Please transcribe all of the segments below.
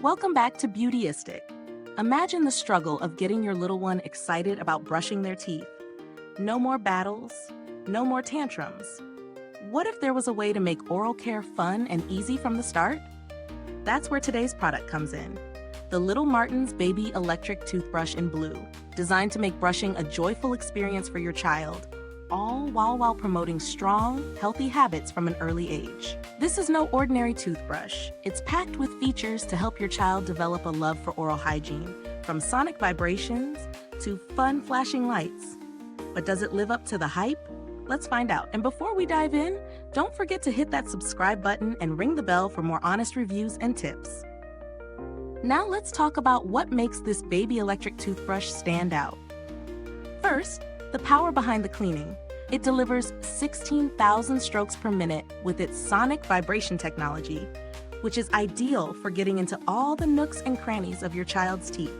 Welcome back to Beautyistic. Imagine the struggle of getting your little one excited about brushing their teeth. No more battles, no more tantrums. What if there was a way to make oral care fun and easy from the start? That's where today's product comes in. The Little Martens Baby Electric Toothbrush in Blue, designed to make brushing a joyful experience for your child, all while promoting strong, healthy habits from an early age. This is no ordinary toothbrush. It's packed with features to help your child develop a love for oral hygiene, from sonic vibrations to fun flashing lights. But does it live up to the hype? Let's find out. And before we dive in, don't forget to hit that subscribe button and ring the bell for more honest reviews and tips. Now let's talk about what makes this baby electric toothbrush stand out. First, the power behind the cleaning. It delivers 16,000 strokes per minute with its sonic vibration technology, which is ideal for getting into all the nooks and crannies of your child's teeth.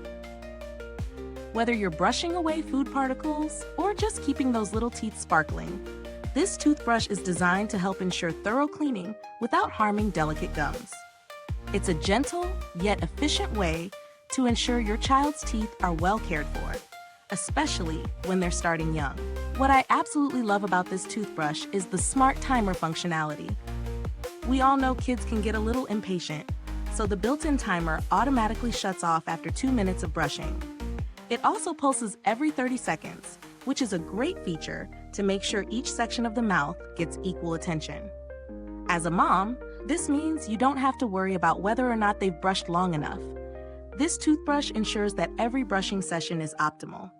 Whether you're brushing away food particles or just keeping those little teeth sparkling, this toothbrush is designed to help ensure thorough cleaning without harming delicate gums. It's a gentle yet efficient way to ensure your child's teeth are well cared for, especially when they're starting young. What I absolutely love about this toothbrush is the smart timer functionality. We all know kids can get a little impatient, so the built-in timer automatically shuts off after 2 minutes of brushing. It also pulses every 30 seconds, which is a great feature to make sure each section of the mouth gets equal attention. As a mom, this means you don't have to worry about whether or not they've brushed long enough. This toothbrush ensures that every brushing session is optimal.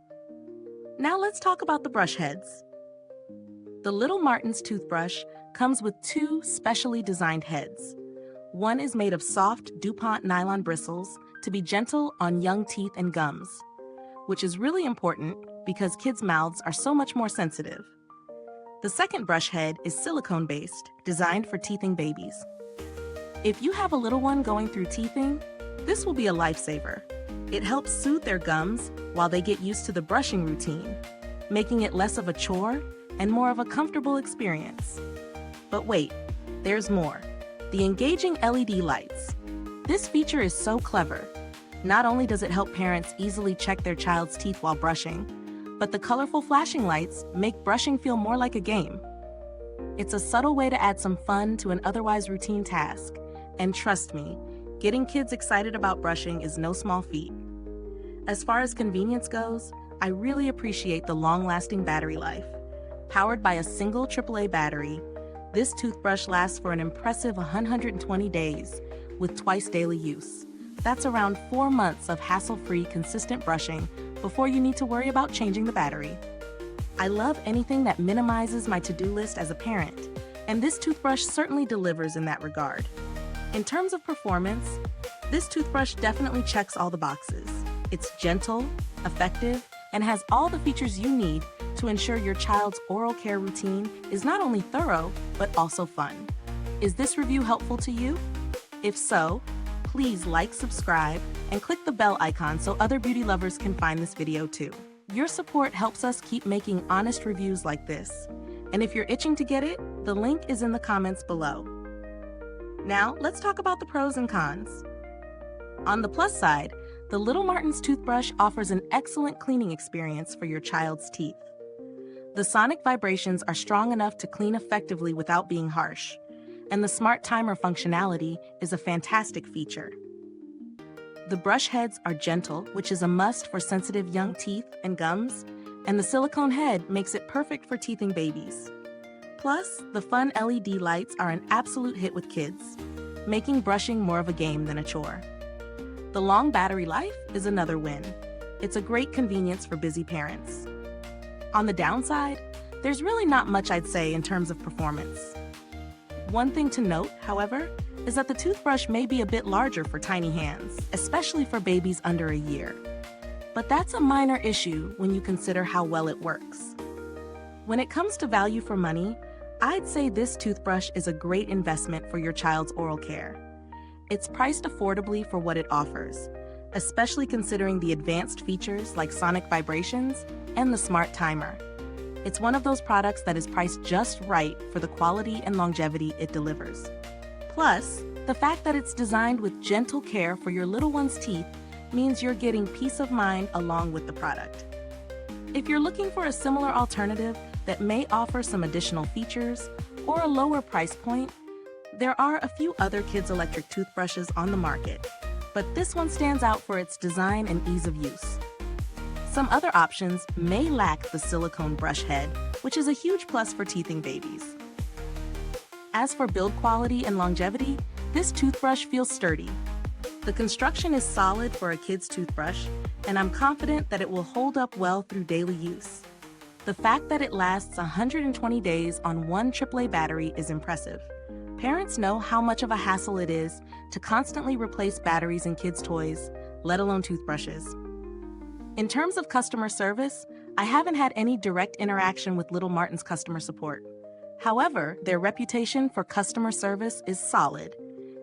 Now let's talk about the brush heads. The Little Martens toothbrush comes with 2 specially designed heads. One is made of soft DuPont nylon bristles to be gentle on young teeth and gums, which is really important because kids' mouths are so much more sensitive. The second brush head is silicone-based, designed for teething babies. If you have a little one going through teething, this will be a lifesaver. It helps soothe their gums while they get used to the brushing routine, making it less of a chore and more of a comfortable experience. But wait, there's more. The engaging LED lights. This feature is so clever. Not only does it help parents easily check their child's teeth while brushing, but the colorful flashing lights make brushing feel more like a game. It's a subtle way to add some fun to an otherwise routine task. And trust me, getting kids excited about brushing is no small feat. As far as convenience goes, I really appreciate the long-lasting battery life. Powered by a single AAA battery, this toothbrush lasts for an impressive 120 days with twice daily use. That's around 4 months of hassle-free, consistent brushing before you need to worry about changing the battery. I love anything that minimizes my to-do list as a parent, and this toothbrush certainly delivers in that regard. In terms of performance, this toothbrush definitely checks all the boxes. It's gentle, effective, and has all the features you need to ensure your child's oral care routine is not only thorough, but also fun. Is this review helpful to you? If so, please like, subscribe, and click the bell icon so other beauty lovers can find this video too. Your support helps us keep making honest reviews like this. And if you're itching to get it, the link is in the comments below. Now, let's talk about the pros and cons. On the plus side, the Little Martens toothbrush offers an excellent cleaning experience for your child's teeth. The sonic vibrations are strong enough to clean effectively without being harsh, and the smart timer functionality is a fantastic feature. The brush heads are gentle, which is a must for sensitive young teeth and gums, and the silicone head makes it perfect for teething babies. Plus, the fun LED lights are an absolute hit with kids, making brushing more of a game than a chore. The long battery life is another win. It's a great convenience for busy parents. On the downside, there's really not much I'd say in terms of performance. One thing to note, however, is that the toothbrush may be a bit larger for tiny hands, especially for babies under a year. But that's a minor issue when you consider how well it works. When it comes to value for money, I'd say this toothbrush is a great investment for your child's oral care. It's priced affordably for what it offers, especially considering the advanced features like sonic vibrations and the smart timer. It's one of those products that is priced just right for the quality and longevity it delivers. Plus, The fact that it's designed with gentle care for your little one's teeth means you're getting peace of mind along with the product. If you're looking for a similar alternative that may offer some additional features or a lower price point, there are a few other kids' electric toothbrushes on the market, but this one stands out for its design and ease of use. Some other options may lack the silicone brush head, which is a huge plus for teething babies. As for build quality and longevity, this toothbrush feels sturdy. The construction is solid for a kid's toothbrush, and I'm confident that it will hold up well through daily use. The fact that it lasts 120 days on one AAA battery is impressive. Parents know how much of a hassle it is to constantly replace batteries in kids' toys, let alone toothbrushes. In terms of customer service, I haven't had any direct interaction with Little Martin's customer support. However, their reputation for customer service is solid,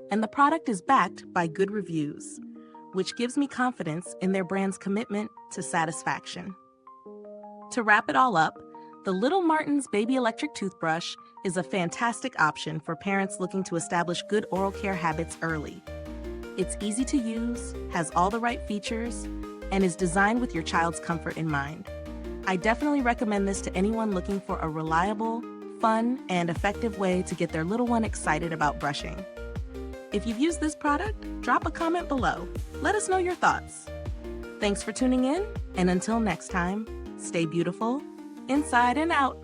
and the product is backed by good reviews, which gives me confidence in their brand's commitment to satisfaction. To wrap it all up, the Little Martin's Baby Electric Toothbrush is a fantastic option for parents looking to establish good oral care habits early. It's easy to use, has all the right features, and is designed with your child's comfort in mind. I definitely recommend this to anyone looking for a reliable, fun, and effective way to get their little one excited about brushing. If you've used this product, drop a comment below. Let us know your thoughts. Thanks for tuning in, and until next time, stay beautiful, inside and out.